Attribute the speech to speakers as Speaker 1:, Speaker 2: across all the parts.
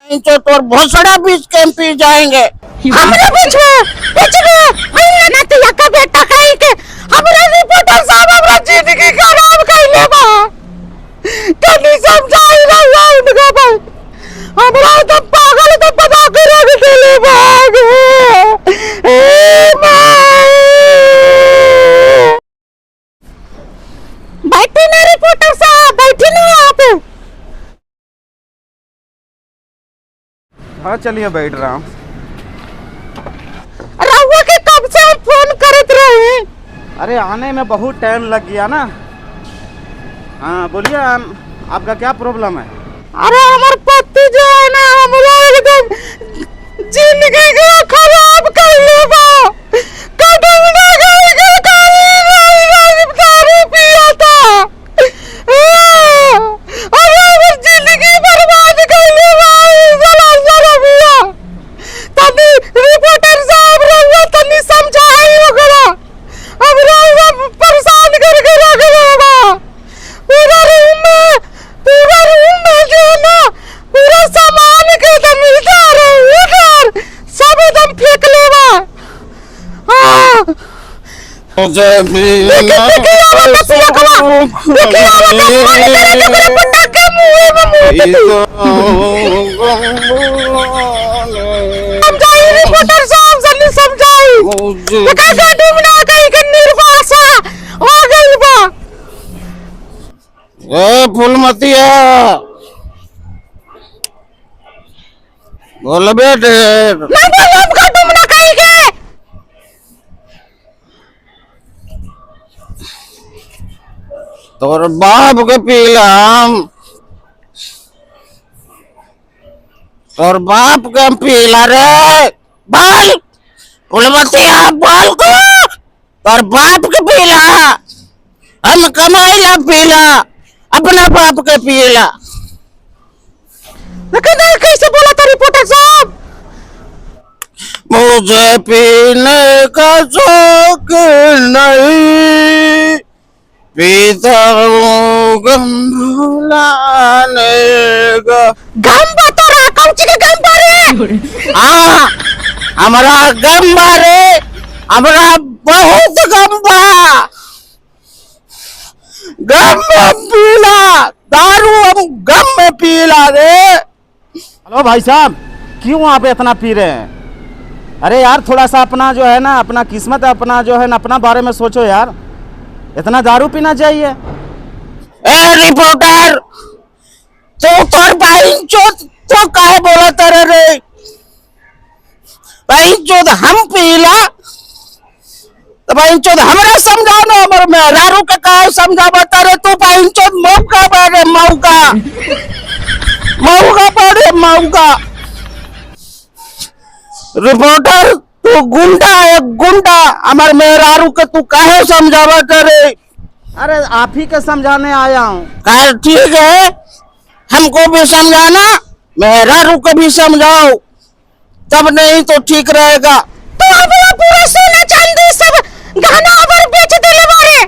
Speaker 1: तो तोर भोसड़ा बीच के पी जाएंगे।
Speaker 2: हमरे बीच में ना तो यका बेटा कहीं के हमरे रिपोर्टर साहब हमरा जिंदगी खराब कइले बा। कभी समझाई रहा उनका भाई हमरा तो पागल तो पता करे के चले भाग बैठे ना रिपोर्टर साहब, बैठे ना यहाँ पे।
Speaker 3: हाँ चलिए बैठ रहा हूँ।
Speaker 2: रहुआ के कब से हम फोन करते रहे।
Speaker 3: अरे आने में बहुत टाइम लग गया ना। हाँ बोलिए आपका क्या प्रॉब्लम है?
Speaker 2: अरे हमारे पति जो है ना हमरा एकदम जिंदगी को खराब कर ले बा। कदम ना गई के दारू पिया था। अरे हमर जिंदगी बर्बाद कर ले बा। जला पिया तभी रिपोर्टर साहब रहुआ तनी समझाई ओकरा। अब रहुआ परेशान करके रख लेगा। पूरा रूम में जो ना पूरा सामान के दम इधर उधर सब एकदम फेंक लेवा। रिपोर्टर साहब जल्दी समझाई डूबना कहीं के निर्वासा हो गई बा।
Speaker 1: फूलमतिया बोल बेटे
Speaker 2: मैं बोलूं का डूबना कहीं के।
Speaker 1: तोर बाप के पीलाम, तोर बाप के पीला रे। बोल फूलमतिया बोल को तोर बाप के पीला। हम कमाइला पीला अपना बाप के पीला।
Speaker 2: लेकिन कैसे बोला था रिपोर्टर साहब?
Speaker 1: मुझे पीने का शौक नहीं, पीता हूँ गम भुलाने का।
Speaker 2: गम बता रहा कौन सी के गम बारे?
Speaker 1: हाँ हमारा गम बारे, हमारा बहुत गम बा। गम में पीला दारू हम गम में पीला रे।
Speaker 3: हेलो भाई साहब, क्यों आप इतना पी रहे हैं? अरे यार थोड़ा सा अपना जो है ना अपना किस्मत अपना जो है ना अपना बारे में सोचो यार। इतना दारू पीना चाहिए?
Speaker 1: ए रिपोर्टर तो तोर भाई चोद तो काहे बोला तेरे रे? भाई चोद हम पीला तो भाई चोद हमरा समझाना हमर में रारू के काहे समझावा तेरे? तू भाई चोद मौका बारे मौका बारे मौका। रिपोर्टर तू गुंडा है गुंडा, हमार मेहरारू के तू काहे समझावा करे?
Speaker 3: अरे आप ही के समझाने आया हूँ।
Speaker 1: कहा ठीक है, हमको भी समझाना मेहरारू को भी समझाओ, तब नहीं तो ठीक रहेगा।
Speaker 2: तो अपना पूरा सोना चांदी सब गहना अबर बेच देले बारे।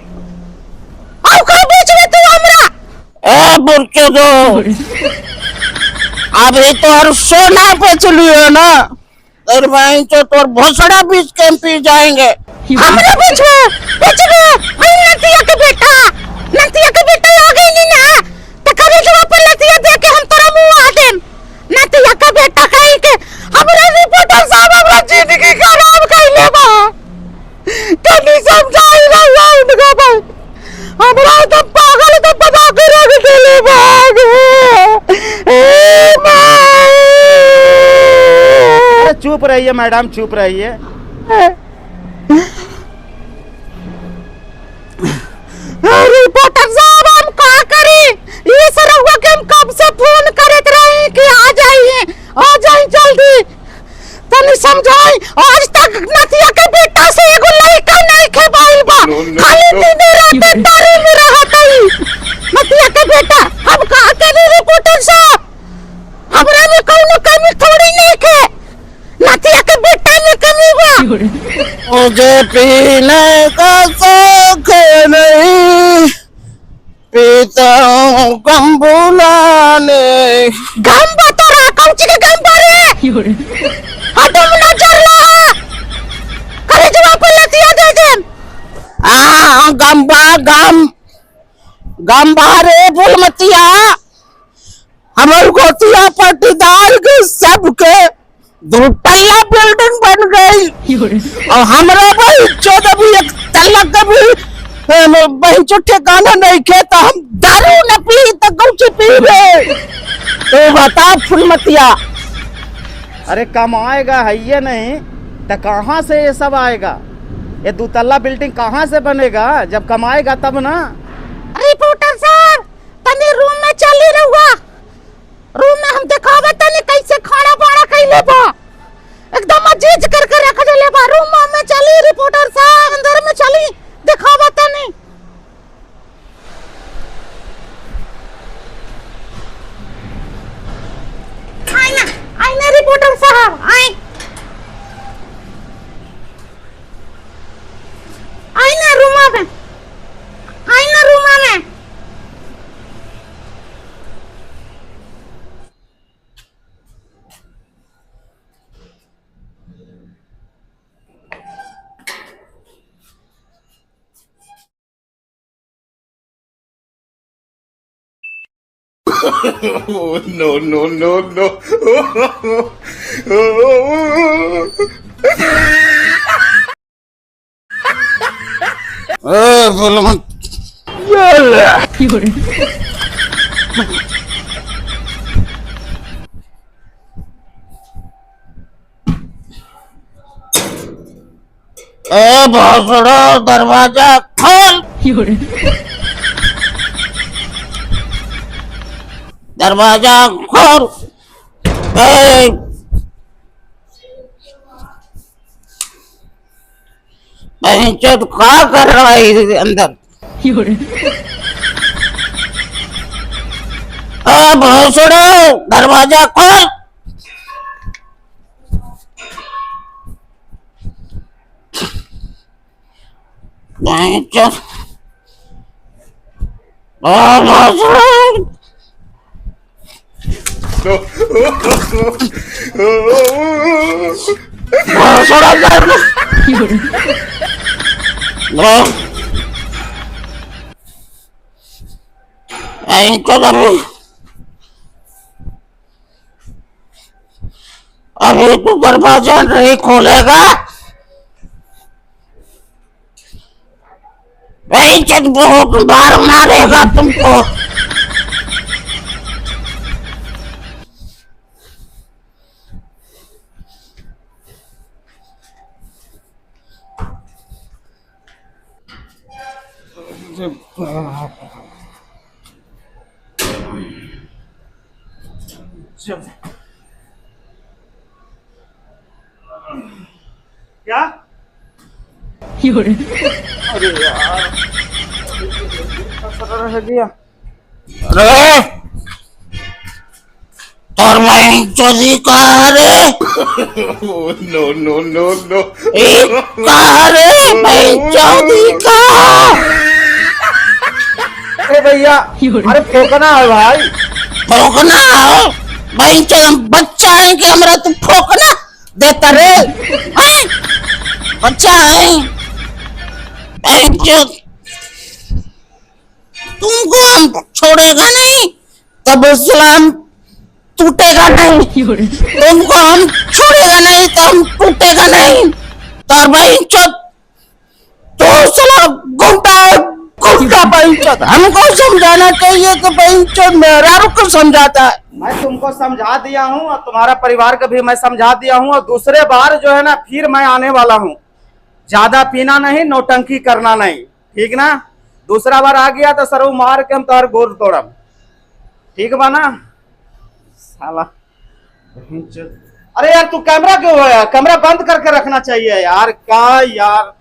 Speaker 2: अब का बेच में तू हमरा?
Speaker 1: ए बुरचो दो अभी तो हर सोना बेच लियो ना, तेरे भाई तो तोर भोसड़ा बीच के पी जाएंगे।
Speaker 2: हमरे बीच में नतिया के बेटा आ गई नी ना तो कभी जब पर नतिया दे के हम तोरा मुंह आ देम। नतिया के बेटा कहीं के हमरे रिपोर्टर साहब हमरा जिंदगी खराब कइले बा। कभी समझाई रहा उनका भाई हमरा तो पागल तो पता करे के चले भाग।
Speaker 3: चुप रहिए मैडम, चुप रहिए।
Speaker 2: रिपोर्टर साहब हम क्या करें? ये सरहुआ के हम कब से फोन करत रहे कि आ जाइए जल्दी। तनी समझाई आज तक नतिया के बेटा से एगो लड़का नहीं खेबाइल बा। खाली दिन रात दारू में रहत है नतिया के बेटा। हम का करे रिपोर्टर साहब? हमरा में कोनो कमी थोड़ी नहीं है, नतिया के बेटा में कमी बा।
Speaker 1: मुझे पीने का शौक नहीं, पीता हूँ गम भुलाने।
Speaker 2: गम बता रहा कौन सी के गम तुम ना चल रहा करे जवाब पे लतिया दे दे
Speaker 1: गम बाहरे फुलमतिया हमर गोतिया पट्टीदार के सबके 2 तल्ला बिल्डिंग बन गई और हमरा भाई 14 भी 1 तल्ला का भी बहन चुट्टे गाना नहीं खेता हम दारू न पी तो कौची पीबे तो बता फुलमतिया।
Speaker 3: अरे कमाएगा है ये नहीं तो कहाँ से ये सब आएगा? ये 2 तल्ला बिल्डिंग कहाँ से बनेगा? जब कमाएगा तब ना।
Speaker 2: रिपोर्टर साहब तनी रूम में चली रहुआ, रूम में हम दिखावे तनी कैसे खाना बाड़ा कैले बा एकदम अजीज करके रख देले बा। रूम में चली रिपोर्टर साहब, अंदर में चली दिखावा तनी। आईना रिपोर्टर साहब आईना रूम में, आईना रूम में।
Speaker 4: Oh, no, no, no, no.
Speaker 1: भोसड़ो दरवाजा खोल, दरवाजा खोल। चोट क्या कर रहा है अंदर? भोसड़ो दरवाजा खोल। अभी तू दरवाजा नहीं खोलेगा? बहुत बार मारेगा तुमको।
Speaker 3: क्या? अरे यार रह गया।
Speaker 1: अरे तोर मैं चोरी कहा रे?
Speaker 4: Oh, no, no, no, no.
Speaker 1: कहा रे मैं चोरी कहा?
Speaker 3: अरे भैया अरे ठोकना है भाई,
Speaker 1: ठोकना है भाई? बच्चा है कि हमरा तू ठोकना देता रे? बच्चा है तुमको हम छोड़ेगा नहीं, तब इस्लाम टूटेगा नहीं। तुमको हम छोड़ेगा नहीं तो हम टूटेगा नहीं। तो भाई तो साला गुंडा बहनचोद हमको समझाना चाहिए कि बहनचोद मेहरारू को समझाता है।
Speaker 3: मैं तुमको समझा दिया हूँ और तुम्हारा परिवार को भी मैं समझा दिया हूँ, और दूसरे बार जो है ना फिर मैं आने वाला हूँ। ज्यादा पीना नहीं, नौटंकी करना नहीं, ठीक ना? दूसरा बार आ गया तो सर मार के हम तोहर गोर तोड़म, ठीक बा ना? साला अरे यार तू कैमरा क्यों है? कैमरा बंद करके रखना चाहिए यार। क्या यार